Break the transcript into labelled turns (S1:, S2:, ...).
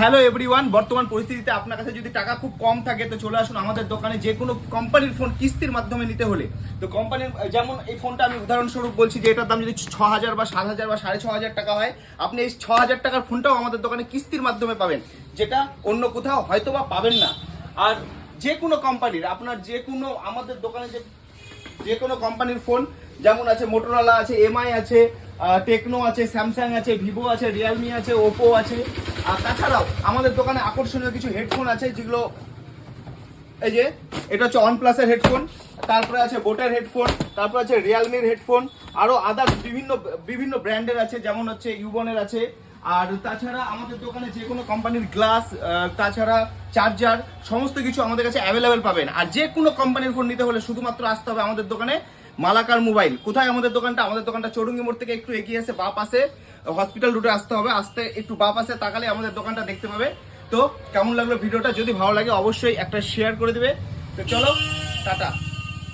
S1: Hello everyone, বর্তমান পরিস্থিতিতে আপনার কাছে যদি টাকা খুব কম থাকে তো চলে আসুন আমাদের দোকানে। যে কোনো কোম্পানির ফোন কিস্তির মাধ্যমে নিতে হলে তো কোম্পানির, যেমন এই ফোনটা আমি উদাহরণস্বরূপ বলছি যে এটার দাম যদি 6,000 বা 7,000 বা 6,500 টাকা হয়, আপনি এই 6,000 টাকার ফোনটাও আমাদের দোকানে কিস্তির মাধ্যমে পাবেন, যেটা অন্য কোথাও হয়তো বা পাবেন না। আর যে কোনো কোম্পানির আপনার আমাদের দোকানে যে কোনো কোম্পানির ফোন যেমন আছে, মোটোরোলা আছে, এমআই আছে, টেকনো আছে, স্যামসাং আছে, ভিভো আছে, রিয়েলমি আছে, ওপো আছে। আর তাছাড়াও আমাদের দোকানে আকর্ষণীয় কিছু হেডফোন আছে, যেগুলো এই যে এটা হচ্ছে OnePlus-এর হেডফোন, তারপরে আছে বোটের হেডফোন, তারপরে আছে রিয়েলমির হেডফোন, আরও আদার্স বিভিন্ন ব্র্যান্ডের আছে, যেমন হচ্ছে ইউবনের আছে। আর তাছাড়া আমাদের দোকানে যে কোনো কোম্পানির গ্লাস, তাছাড়া চার্জার, সমস্ত কিছু আমাদের কাছে অ্যাভেলেবেল পাবেন। আর যে কোনো কোম্পানির ফোন নিতে হলে শুধুমাত্র আসতে হবে আমাদের দোকানে, মালাকার মোবাইল। কোথায় আমাদের দোকানটা? আমাদের দোকানটা চৌরঙ্গি মোড় থেকে একটু এগিয়ে এসে বা পাশে হসপিটাল রুটে আসতে হবে, আসতে একটু বা পাশে তাকালে আমাদের দোকানটা দেখতে পাবে। তো কেমন লাগলো ভিডিওটা? যদি ভালো লাগে অবশ্যই একটা শেয়ার করে দিবে। তো চলো, টাটা।